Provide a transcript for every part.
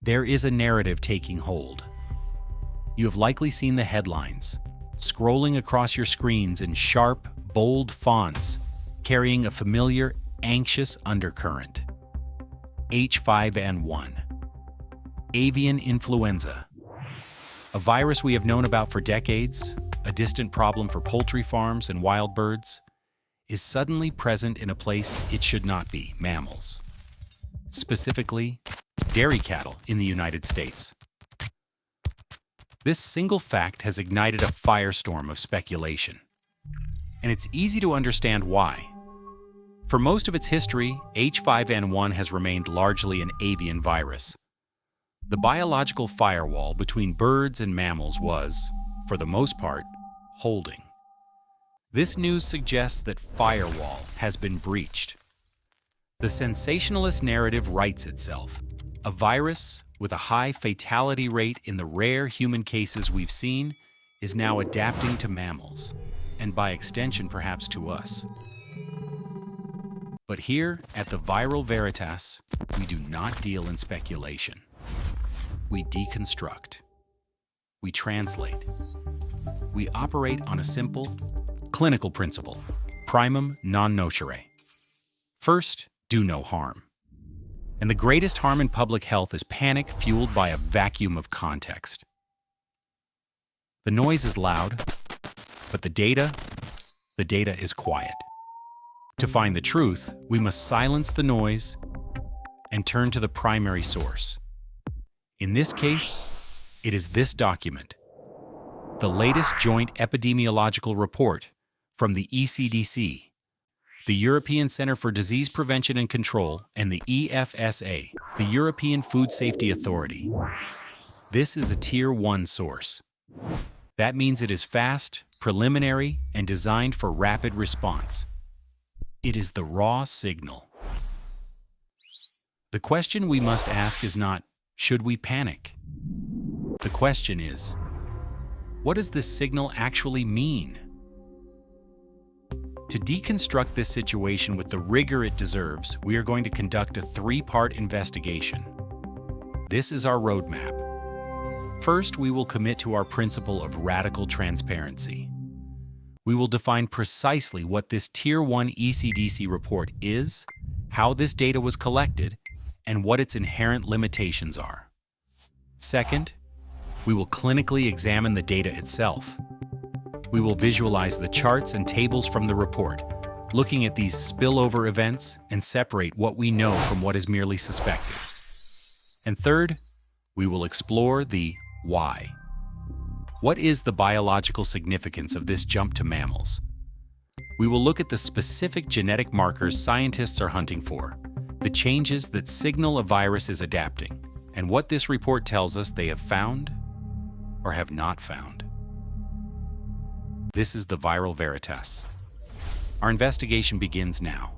There is a narrative taking hold. You have likely seen the headlines, scrolling across your screens in sharp, bold fonts, carrying a familiar, anxious undercurrent. H5N1. Avian Influenza. A virus we have known about for decades, a distant problem for poultry farms and wild birds, is suddenly present in a place it should not be, mammals. Specifically, dairy cattle in the United States. This single fact has ignited a firestorm of speculation. And it's easy to understand why. For most of its history, H5N1 has remained largely an avian virus. The biological firewall between birds and mammals was, for the most part, holding. This news suggests that firewall has been breached. The sensationalist narrative writes itself. A virus with a high fatality rate in the rare human cases we've seen is now adapting to mammals, and by extension perhaps to us. But here at the Viral Veritas, we do not deal in speculation. We deconstruct. We translate. We operate on a simple, clinical principle, Primum Non Nocere. First, do no harm. And the greatest harm in public health is panic fueled by a vacuum of context. The noise is loud, but the data is quiet. To find the truth, we must silence the noise and turn to the primary source. In this case, it is this document, the latest joint epidemiological report from the ECDC, the European Centre for Disease Prevention and Control, and the EFSA, the European Food Safety Authority. This is a Tier 1 source. That means it is fast, preliminary, and designed for rapid response. It is the raw signal. The question we must ask is not, should we panic? The question is, what does this signal actually mean? To deconstruct this situation with the rigor it deserves, we are going to conduct a three-part investigation. This is our roadmap. First, we will commit to our principle of radical transparency. We will define precisely what this Tier 1 ECDC report is, how this data was collected, and what its inherent limitations are. Second, we will clinically examine the data itself. We will visualize the charts and tables from the report, looking at these spillover events and separate what we know from what is merely suspected. And third, we will explore the why. What is the biological significance of this jump to mammals? We will look at the specific genetic markers scientists are hunting for, the changes that signal a virus is adapting, and what this report tells us they have found or have not found. This is the Viral Veritas. Our investigation begins now.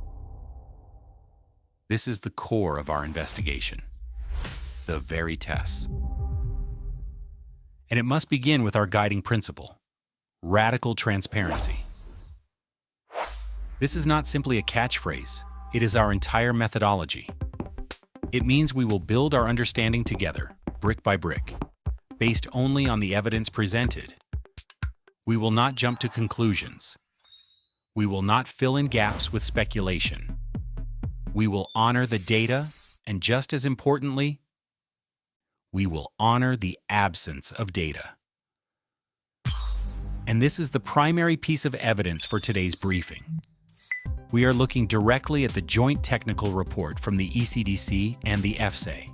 This is the core of our investigation, the Veritas. And it must begin with our guiding principle, radical transparency. This is not simply a catchphrase, it is our entire methodology. It means we will build our understanding together, brick by brick, based only on the evidence presented. We will not jump to conclusions. We will not fill in gaps with speculation. We will honor the data, and just as importantly, we will honor the absence of data. And this is the primary piece of evidence for today's briefing. We are looking directly at the joint technical report from the ECDC and the EFSA.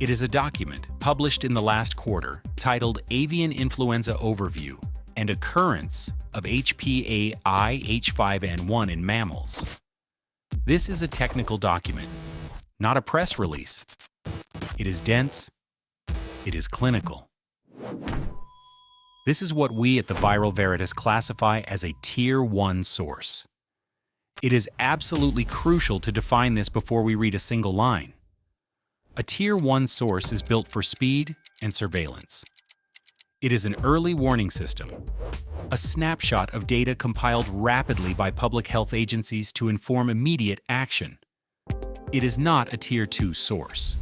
It is a document published in the last quarter titled Avian Influenza Overview and Occurrence of HPAI H5N1 in Mammals. This is a technical document, not a press release. It is dense. It is clinical. This is what we at the Viral Veritas classify as a Tier 1 source. It is absolutely crucial to define this before we read a single line. A Tier 1 source is built for speed and surveillance. It is an early warning system, a snapshot of data compiled rapidly by public health agencies to inform immediate action. It is not a Tier 2 source.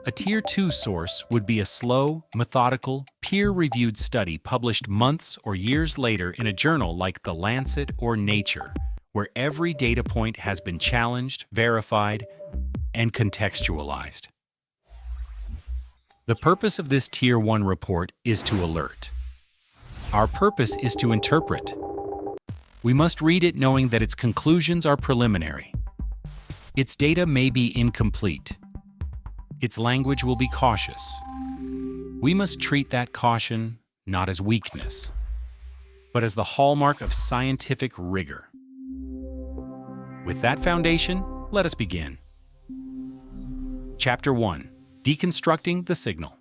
A Tier 2 source would be a slow, methodical, peer-reviewed study published months or years later in a journal like The Lancet or Nature, where every data point has been challenged, verified, and contextualized. The purpose of this Tier 1 report is to alert. Our purpose is to interpret. We must read it knowing that its conclusions are preliminary. Its data may be incomplete. Its language will be cautious. We must treat that caution not as weakness, but as the hallmark of scientific rigor. With that foundation, let us begin. Chapter 1. Deconstructing the signal.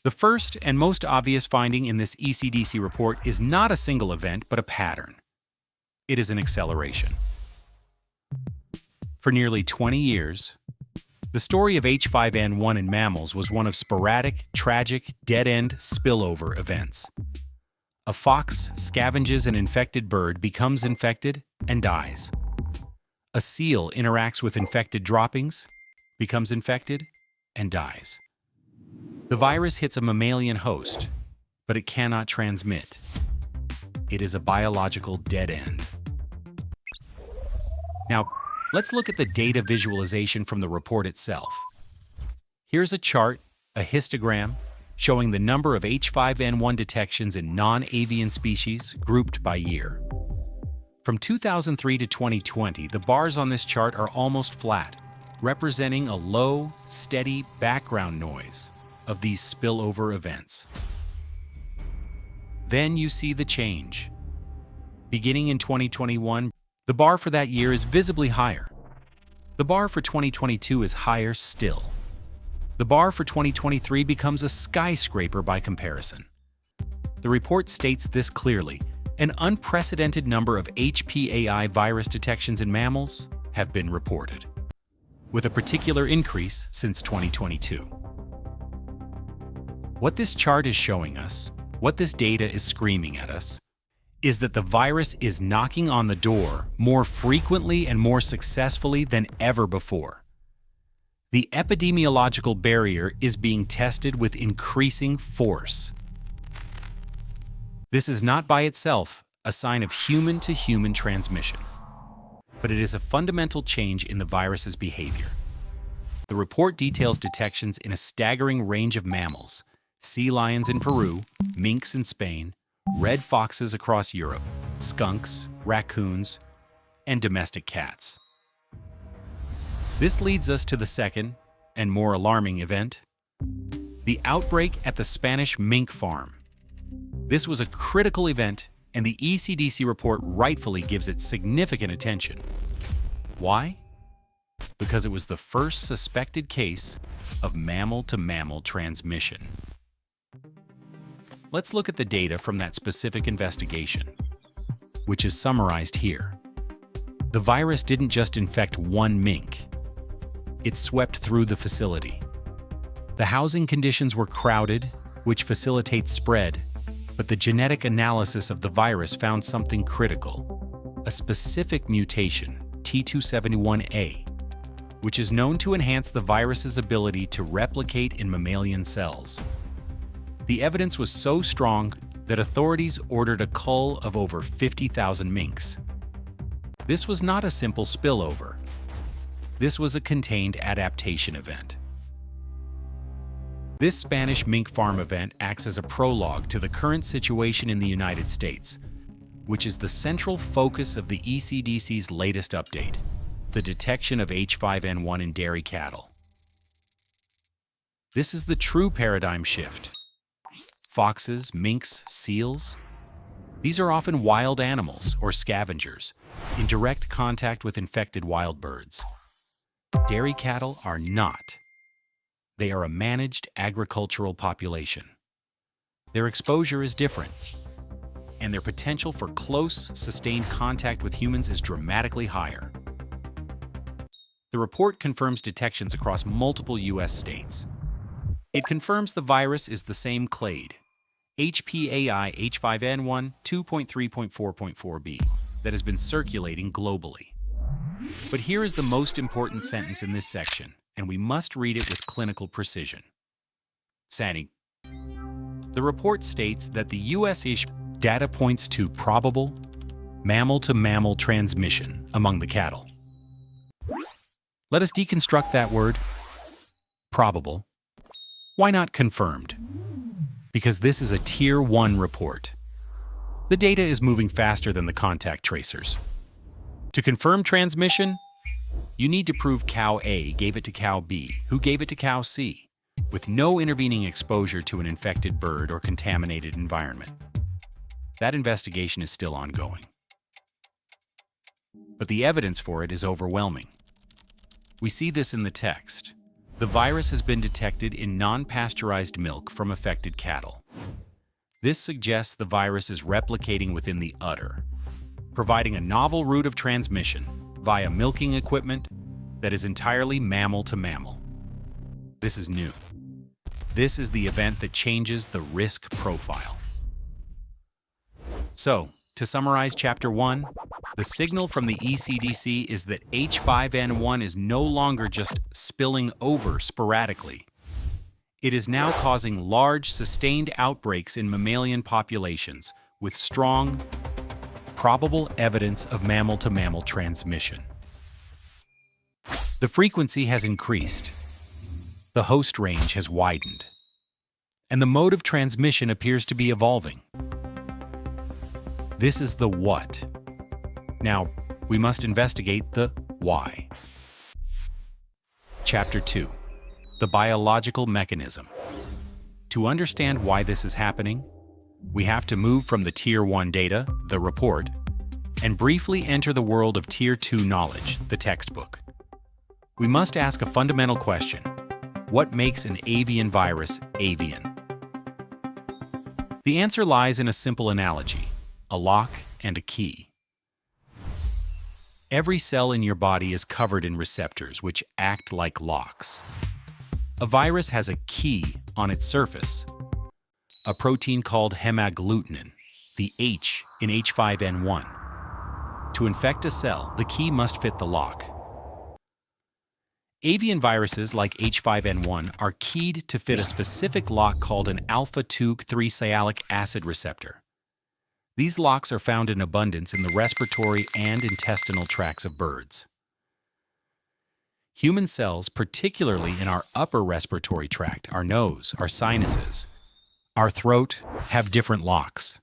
The first and most obvious finding in this ECDC report is not a single event, but a pattern. It is an acceleration. For nearly 20 years, the story of H5N1 in mammals was one of sporadic, tragic, dead-end spillover events. A fox scavenges an infected bird, becomes infected, and dies. A seal interacts with infected droppings, becomes infected, and dies. The virus hits a mammalian host, but it cannot transmit. It is a biological dead end. Now, let's look at the data visualization from the report itself. Here's a chart, a histogram, showing the number of H5N1 detections in non-avian species grouped by year. From 2003 to 2020, the bars on this chart are almost flat, representing a low, steady background noise of these spillover events. Then you see the change. Beginning in 2021, the bar for that year is visibly higher. The bar for 2022 is higher still. The bar for 2023 becomes a skyscraper by comparison. The report states this clearly: an unprecedented number of HPAI virus detections in mammals have been reported, with a particular increase since 2022. What this chart is showing us, what this data is screaming at us, is that the virus is knocking on the door more frequently and more successfully than ever before. The epidemiological barrier is being tested with increasing force. This is not by itself a sign of human-to-human transmission, but it is a fundamental change in the virus's behavior. The report details detections in a staggering range of mammals: sea lions in Peru, minks in Spain, red foxes across Europe, skunks, raccoons, and domestic cats. This leads us to the second and more alarming event: the outbreak at the Spanish mink farm. This was a critical event, and the ECDC report rightfully gives it significant attention. Why? Because it was the first suspected case of mammal-to-mammal transmission. Let's look at the data from that specific investigation, which is summarized here. The virus didn't just infect one mink. It swept through the facility. The housing conditions were crowded, which facilitates spread, but the genetic analysis of the virus found something critical: a specific mutation, T271A, which is known to enhance the virus's ability to replicate in mammalian cells. The evidence was so strong that authorities ordered a cull of over 50,000 minks. This was not a simple spillover. This was a contained adaptation event. This Spanish mink farm event acts as a prologue to the current situation in the United States, which is the central focus of the ECDC's latest update: the detection of H5N1 in dairy cattle. This is the true paradigm shift. Foxes, minks, seals. These are often wild animals or scavengers in direct contact with infected wild birds. Dairy cattle are not. They are a managed agricultural population. Their exposure is different, and their potential for close, sustained contact with humans is dramatically higher. The report confirms detections across multiple U.S. states. It confirms the virus is the same clade, HPAI H5N1 2.3.4.4b, that has been circulating globally. But here is the most important sentence in this section. and we must read it with clinical precision. Sani. The report states that the U.S. data points to probable mammal-to-mammal transmission among the cattle. Let us deconstruct that word. Probable. Why not confirmed? Because this is a Tier 1 report. The data is moving faster than the contact tracers. To confirm transmission, you need to prove cow A gave it to cow B, who gave it to cow C, with no intervening exposure to an infected bird or contaminated environment. That investigation is still ongoing. But the evidence for it is overwhelming. We see this in the text. The virus has been detected in non-pasteurized milk from affected cattle. This suggests the virus is replicating within the udder, providing a novel route of transmission via milking equipment that is entirely mammal to mammal. This is new. This is the event that changes the risk profile. So, to summarize Chapter 1, the signal from the ECDC is that H5N1 is no longer just spilling over sporadically. It is now causing large, sustained outbreaks in mammalian populations with strong, probable evidence of mammal-to-mammal transmission. The frequency has increased, the host range has widened, and the mode of transmission appears to be evolving. This is the what. Now, we must investigate the why. Chapter 2. The biological mechanism. To understand why this is happening, we have to move from the Tier 1 data, the report, and briefly enter the world of Tier 2 knowledge, the textbook. We must ask a fundamental question. What makes an avian virus avian? The answer lies in a simple analogy, a lock and a key. Every cell in your body is covered in receptors which act like locks. A virus has a key on its surface, a protein called hemagglutinin, the H in H5N1. To infect a cell, the key must fit the lock. Avian viruses like H5N1 are keyed to fit a specific lock called an alpha-2-3-sialic acid receptor. These locks are found in abundance in the respiratory and intestinal tracts of birds. Human cells, particularly in our upper respiratory tract, our nose, our sinuses, our throat, have different locks.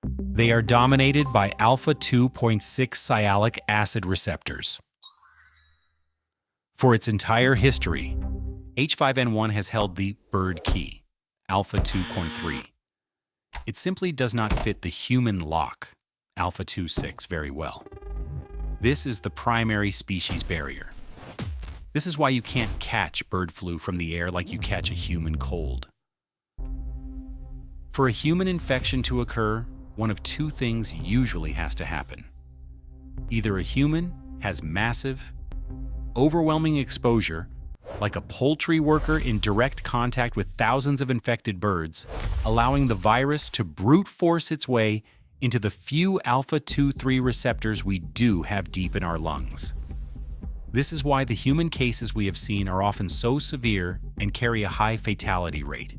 They are dominated by alpha-2.6-sialic acid receptors. For its entire history, H5N1 has held the bird key, alpha-2.3. It simply does not fit the human lock, alpha-2.6, very well. This is the primary species barrier. This is why you can't catch bird flu from the air like you catch a human cold. For a human infection to occur, one of two things usually has to happen. Either a human has massive, overwhelming exposure, like a poultry worker in direct contact with thousands of infected birds, allowing the virus to brute force its way into the few alpha-2-3 receptors we do have deep in our lungs. This is why the human cases we have seen are often so severe and carry a high fatality rate.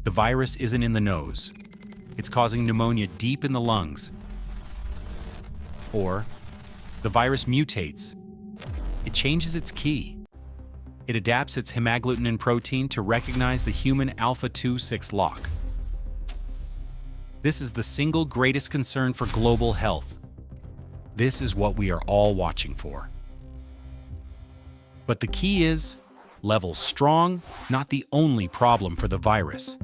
The virus isn't in the nose. It's causing pneumonia deep in the lungs. Or, the virus mutates. It changes its key. It adapts its hemagglutinin protein to recognize the human alpha-2-6 lock. This is the single greatest concern for global health. This is what we are all watching for. But the key is, level strong, not the only problem for the virus.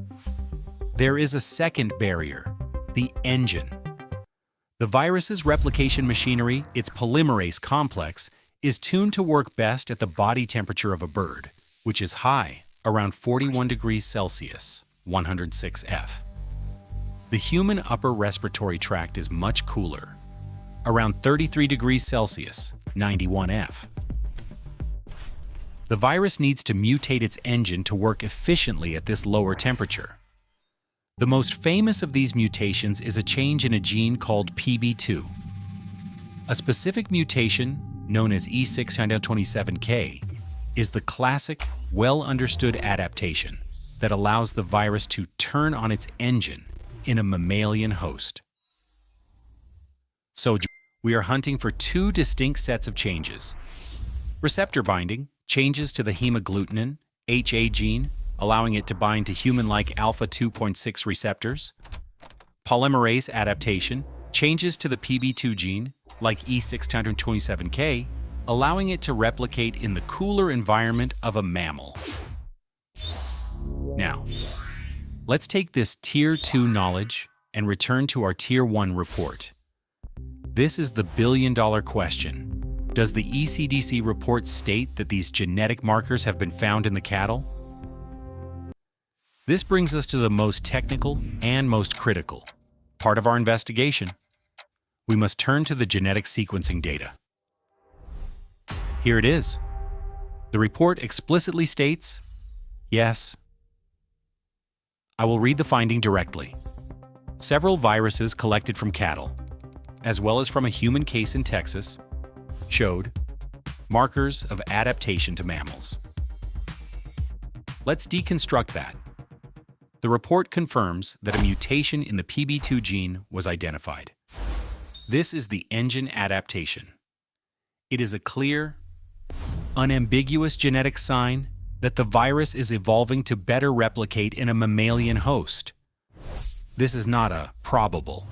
There is a second barrier, the engine. The virus's replication machinery, its polymerase complex, is tuned to work best at the body temperature of a bird, which is high, around 41 degrees Celsius, 106 F. The human upper respiratory tract is much cooler, around 33 degrees Celsius, 91 F. The virus needs to mutate its engine to work efficiently at this lower temperature. The most famous of these mutations is a change in a gene called PB2. A specific mutation, known as E627K, is the classic, well-understood adaptation that allows the virus to turn on its engine in a mammalian host. So, we are hunting for two distinct sets of changes. Receptor binding, changes to the hemagglutinin, HA gene, allowing it to bind to human-like alpha 2.6 receptors. Polymerase adaptation, changes to the PB2 gene, like E627K, allowing it to replicate in the cooler environment of a mammal. Now, let's take this Tier 2 knowledge and return to our Tier 1 report. This is the billion-dollar question. Does the ECDC report state that these genetic markers have been found in the cattle? This brings us to the most technical and most critical part of our investigation. We must turn to the genetic sequencing data. Here it is. The report explicitly states, yes. I will read the finding directly. Several viruses collected from cattle, as well as from a human case in Texas, showed markers of adaptation to mammals. Let's deconstruct that. The report confirms that a mutation in the PB2 gene was identified. This is the engine adaptation. It is a clear, unambiguous genetic sign that the virus is evolving to better replicate in a mammalian host. This is not a probable.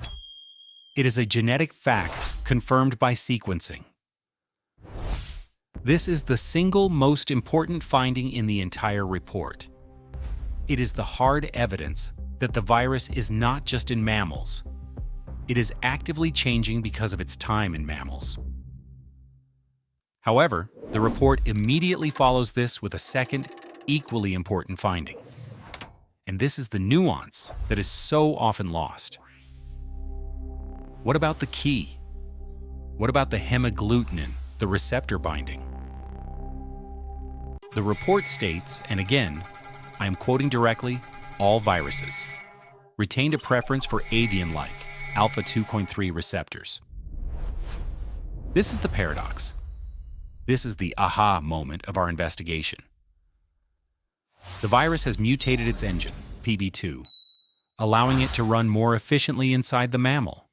It is a genetic fact confirmed by sequencing. This is the single most important finding in the entire report. It is the hard evidence that the virus is not just in mammals. It is actively changing because of its time in mammals. However, the report immediately follows this with a second, equally important finding. And this is the nuance that is so often lost. What about the key? What about the hemagglutinin, the receptor binding? The report states, and again, I am quoting directly, all viruses retained a preference for avian-like alpha 2.3 receptors. This is the paradox. This is the aha moment of our investigation. The virus has mutated its engine, PB2, allowing it to run more efficiently inside the mammal.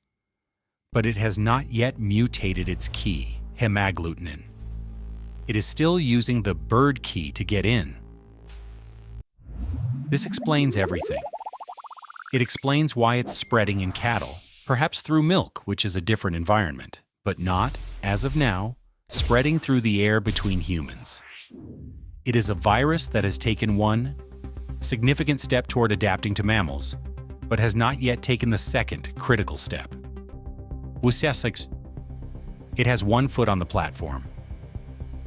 But it has not yet mutated its key, hemagglutinin. It is still using the bird key to get in. This explains everything. It explains why it's spreading in cattle, perhaps through milk, which is a different environment, but not, as of now, spreading through the air between humans. It is a virus that has taken one significant step toward adapting to mammals, but has not yet taken the second critical step. It has one foot on the platform.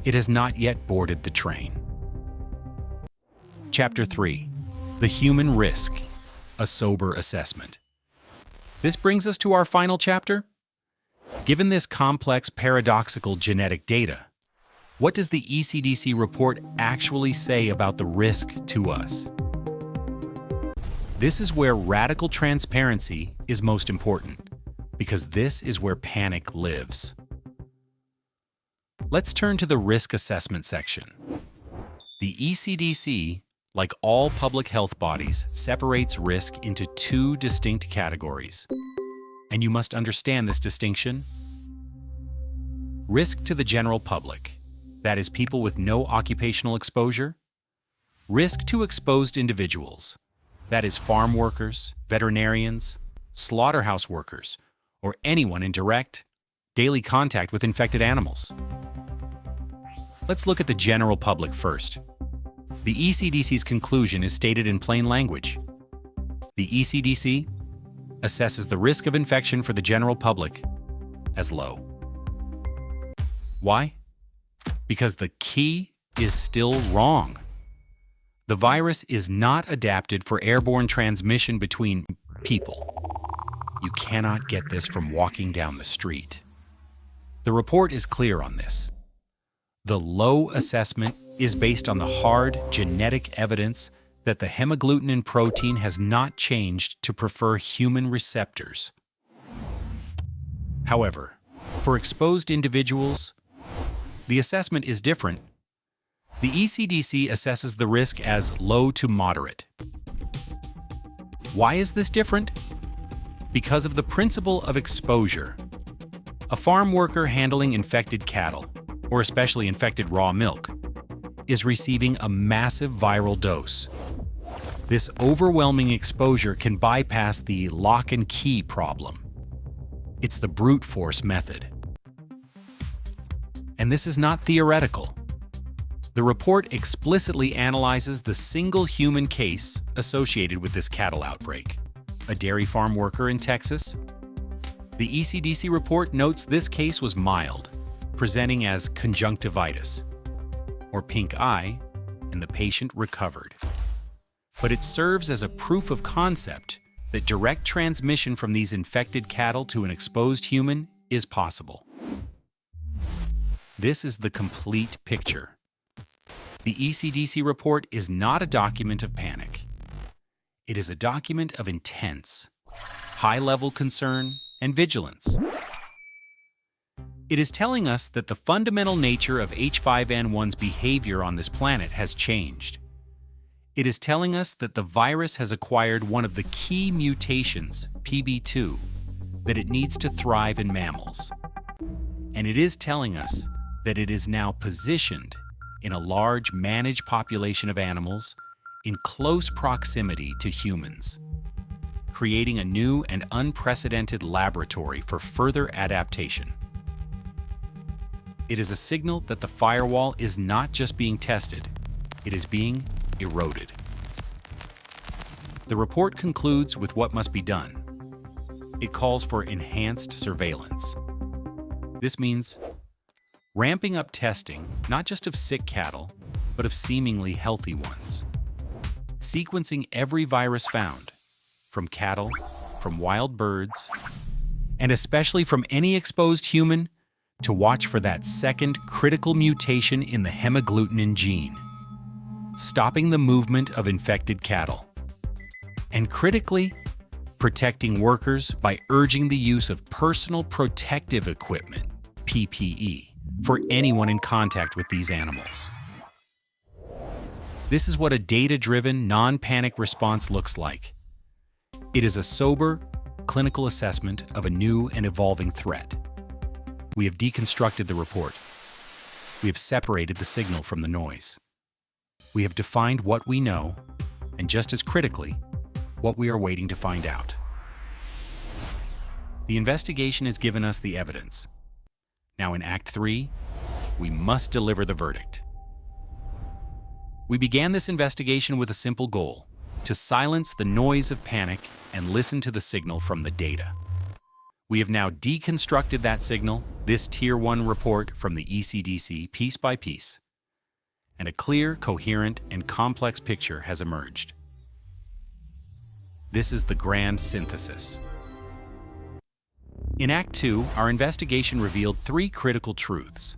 It has not yet boarded the train. Chapter 3. The Human Risk, a Sober Assessment. This brings us to our final chapter. Given this complex, paradoxical genetic data, what does the ECDC report actually say about the risk to us? This is where radical transparency is most important, because this is where panic lives. Let's turn to the risk assessment section. The ECDC, like all public health bodies, separates risk into two distinct categories. And you must understand this distinction. Risk to the general public, that is, people with no occupational exposure. Risk to exposed individuals, that is, farm workers, veterinarians, slaughterhouse workers, or anyone in direct, daily contact with infected animals. Let's look at the general public first. The ECDC's conclusion is stated in plain language. The ECDC assesses the risk of infection for the general public as low. Why? Because the key is still wrong. The virus is not adapted for airborne transmission between people. You cannot get this from walking down the street. The report is clear on this. The low assessment is based on the hard genetic evidence that the hemagglutinin protein has not changed to prefer human receptors. However, for exposed individuals, the assessment is different. The ECDC assesses the risk as low to moderate. Why is this different? Because of the principle of exposure. A farm worker handling infected cattle, or especially infected raw milk, is receiving a massive viral dose. This overwhelming exposure can bypass the lock and key problem. It's the brute force method. And this is not theoretical. The report explicitly analyzes the single human case associated with this cattle outbreak, a dairy farm worker in Texas. The ECDC report notes this case was mild, presenting as conjunctivitis, or pink eye, and the patient recovered. But it serves as a proof of concept that direct transmission from these infected cattle to an exposed human is possible. This is the complete picture. The ECDC report is not a document of panic. It is a document of intense, high-level concern and vigilance. It is telling us that the fundamental nature of H5N1's behavior on this planet has changed. It is telling us that the virus has acquired one of the key mutations, PB2, that it needs to thrive in mammals. And it is telling us that it is now positioned in a large managed population of animals in close proximity to humans, creating a new and unprecedented laboratory for further adaptation. It is a signal that the firewall is not just being tested, it is being eroded. The report concludes with what must be done. It calls for enhanced surveillance. This means ramping up testing, not just of sick cattle, but of seemingly healthy ones. Sequencing every virus found, from cattle, from wild birds, and especially from any exposed human, to watch for that second critical mutation in the hemagglutinin gene, stopping the movement of infected cattle. And critically, protecting workers by urging the use of personal protective equipment, PPE, for anyone in contact with these animals. This is what a data-driven, non-panic response looks like. It is a sober, clinical assessment of a new and evolving threat. We have deconstructed the report. We have separated the signal from the noise. We have defined what we know, and just as critically, what we are waiting to find out. The investigation has given us the evidence. Now in Act 3, we must deliver the verdict. We began this investigation with a simple goal: to silence the noise of panic and listen to the signal from the data. We have now deconstructed that signal, this Tier 1 report from the ECDC, piece by piece, and a clear, coherent, and complex picture has emerged. This is the grand synthesis. In Act 2, our investigation revealed 3 critical truths.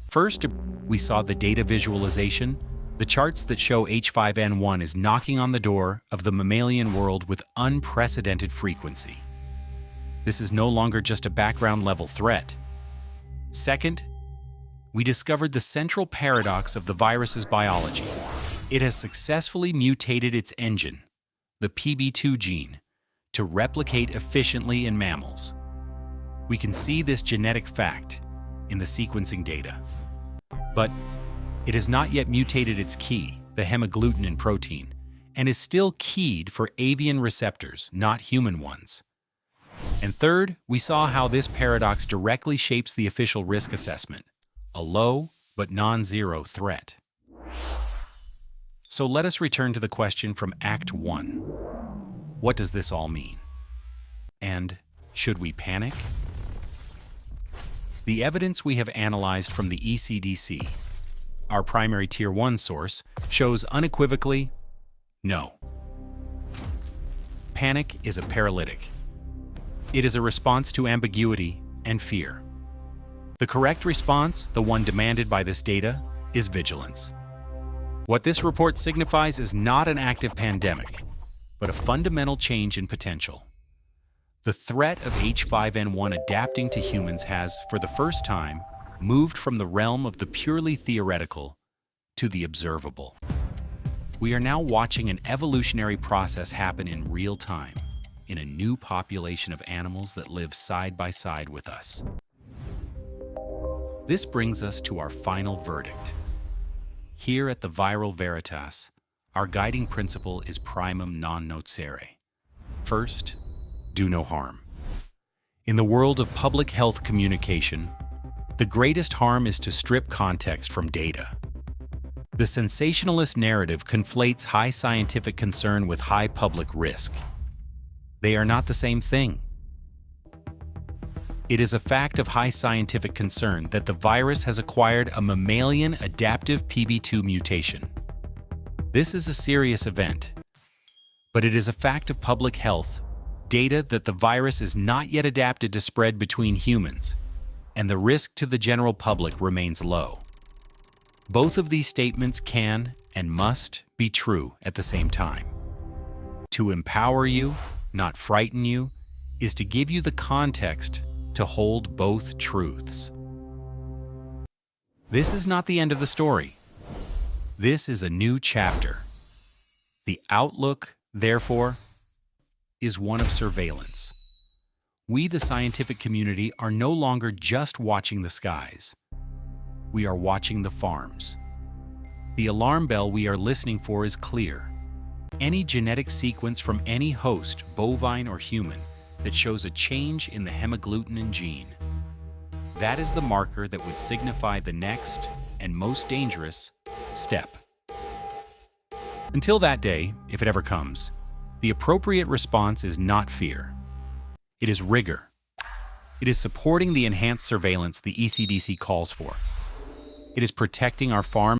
First, we saw the data visualization, the charts that show H5N1 is knocking on the door of the mammalian world with unprecedented frequency. This is no longer just a background-level threat. Second, we discovered the central paradox of the virus's biology. It has successfully mutated its engine, the PB2 gene, to replicate efficiently in mammals. We can see this genetic fact in the sequencing data. But it has not yet mutated its key, the hemagglutinin protein, and is still keyed for avian receptors, not human ones. And third, we saw how this paradox directly shapes the official risk assessment, a low but non-zero threat. So let us return to the question from Act 1. What does this all mean? And should we panic? The evidence we have analyzed from the ECDC, our primary Tier 1 source, shows unequivocally no. Panic is a paralytic. It is a response to ambiguity and fear. The correct response, the one demanded by this data, is vigilance. What this report signifies is not an active pandemic, but a fundamental change in potential. The threat of H5N1 adapting to humans has, for the first time, moved from the realm of the purely theoretical to the observable. We are now watching an evolutionary process happen in real time, in a new population of animals that live side by side with us. This brings us to our final verdict. Here at the Viral Veritas, our guiding principle is Primum Non Nocere. First, do no harm. In the world of public health communication, the greatest harm is to strip context from data. The sensationalist narrative conflates high scientific concern with high public risk. They are not the same thing. It is a fact of high scientific concern that the virus has acquired a mammalian adaptive PB2 mutation. This is a serious event, but it is a fact of public health data that the virus is not yet adapted to spread between humans, and the risk to the general public remains low. Both of these statements can and must be true at the same time. To empower you, not frighten you, is to give you the context to hold both truths. This is not the end of the story. This is a new chapter. The outlook, therefore, is one of surveillance. We, the scientific community, are no longer just watching the skies. We are watching the farms. The alarm bell we are listening for is clear. Any genetic sequence from any host, bovine or human, that shows a change in the hemagglutinin gene. That is the marker that would signify the next and most dangerous step. Until that day, if it ever comes, the appropriate response is not fear. It is rigor. It is supporting the enhanced surveillance the ECDC calls for. It is protecting our farm